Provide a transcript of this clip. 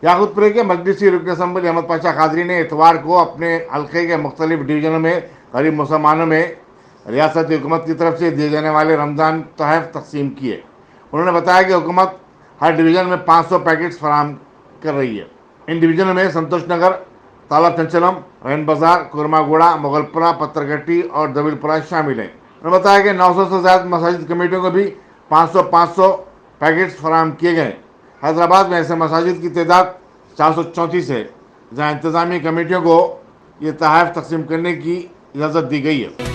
याकूतपुर के मजलिसी रुकन असम्बली अहमद पाशा कादरी ने इतवार को अपने हल्के के मुख्तलिफ डिवीजनों में गरीब मुसलमानों में रियासती हुकूमत की तरफ से दिए जाने वाले रमज़ान तोहफ़ तकसीम किए। उन्होंने बताया कि हुकूमत हर डिवीज़न में 500 पैकेट्स फराहम कर रही है। इन डिवीज़नों में संतोष नगर, तालाब चंचलम, रैन बाजार, कुरमागुड़ा, मुगलपुरा, पत्थरगट्टी और दबिलपुरा शामिल हैं। उन्होंने बताया कि 900 से ज़्यादा मसाजिद कमेटियों को भी 500 पैकेट्स फराहम किए गए। हैदराबाद में ऐसे मसाजिद की तादाद 434 है, जहाँ इंतज़ामी कमेटियों को ये तोहफ़ तकसीम करने की इजाज़त दी गई है।